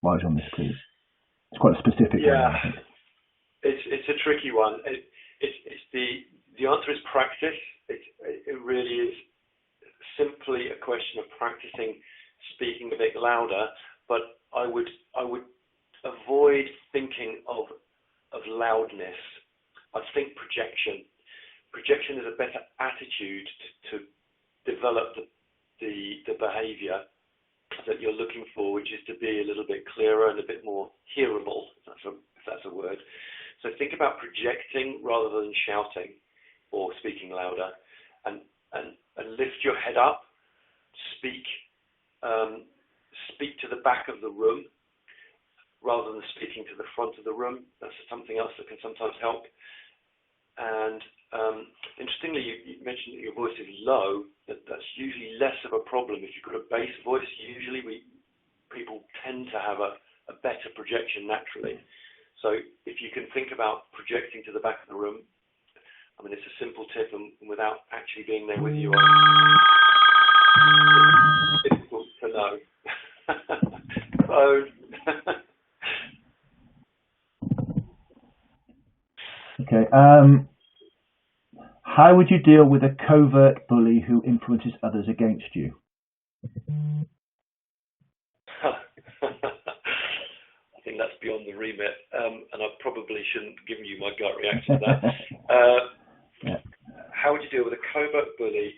Advise on this, please. It's quite a specific one, I think. It's a tricky one. It's the answer is practice. It really is simply a question of practicing speaking a bit louder. But I would avoid thinking of loudness. I think projection. Projection is a better attitude to develop the behaviour that you're looking for, which is to be a little bit clearer and a bit more hearable, if that's a word. So think about projecting rather than shouting or speaking louder, and lift your head up. Speak to the back of the room rather than speaking to the front of the room. That's something else that can sometimes help. And interestingly, you mentioned that your voice is low. That's usually less of a problem. If you've got a bass voice, usually people tend to have a better projection naturally. So if you can think about projecting to the back of the room, I mean, it's a simple tip, and without actually being there with you, it's difficult to know. Okay. How would you deal with a covert bully who influences others against you? I think that's beyond the remit, and I probably shouldn't give you my gut reaction to that. Yeah. How would you deal with a covert bully?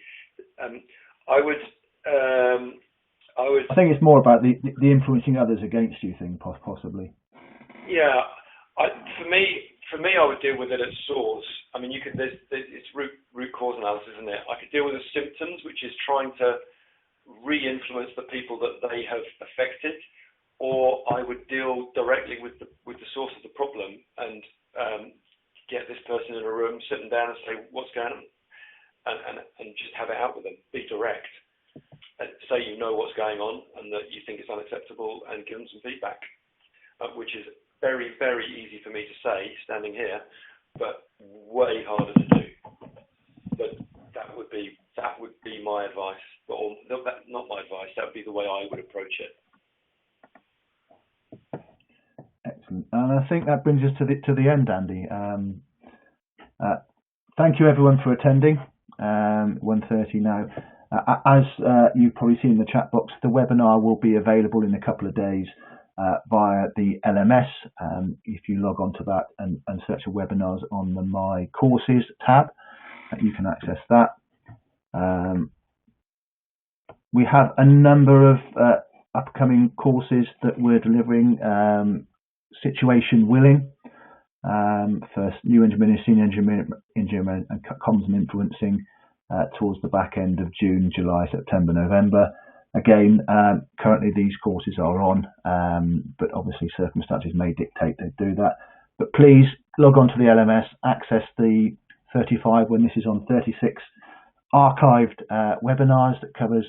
I think it's more about the influencing others against you thing, possibly. Yeah, for me, I would deal with it at source. I mean, it's root cause analysis, isn't it? I could deal with the symptoms, which is trying to re-influence the people that they have affected, or I would deal directly with the source of the problem and get this person in a room, sit them down, and say what's going on, and just have it out with them. Be direct. Say you know what's going on and that you think it's unacceptable, and give them some feedback, which is very, very easy for me to say standing here, but way harder to do. But that would be my advice, or not my advice. That would be the way I would approach it. Excellent, and I think that brings us to the end, Andy. Thank you everyone for attending. 1:30 now. As you've probably seen in the chat box, the webinar will be available in a couple of days via the LMS. If you log on to that and search for webinars on the My Courses tab, you can access that. We have a number of upcoming courses that we're delivering, situation willing, for new engineering, senior engineering and comms and influencing, towards the back end of June, July, September, November. Again, currently these courses are on, but obviously circumstances may dictate they do that. But please log on to the LMS, access the 35, when this is on 36 archived webinars that covers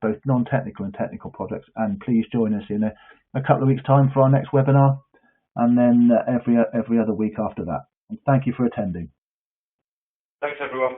both non-technical and technical projects, and please join us in a couple of weeks' time for our next webinar, and then every other week after that. And thank you for attending. Thanks, everyone.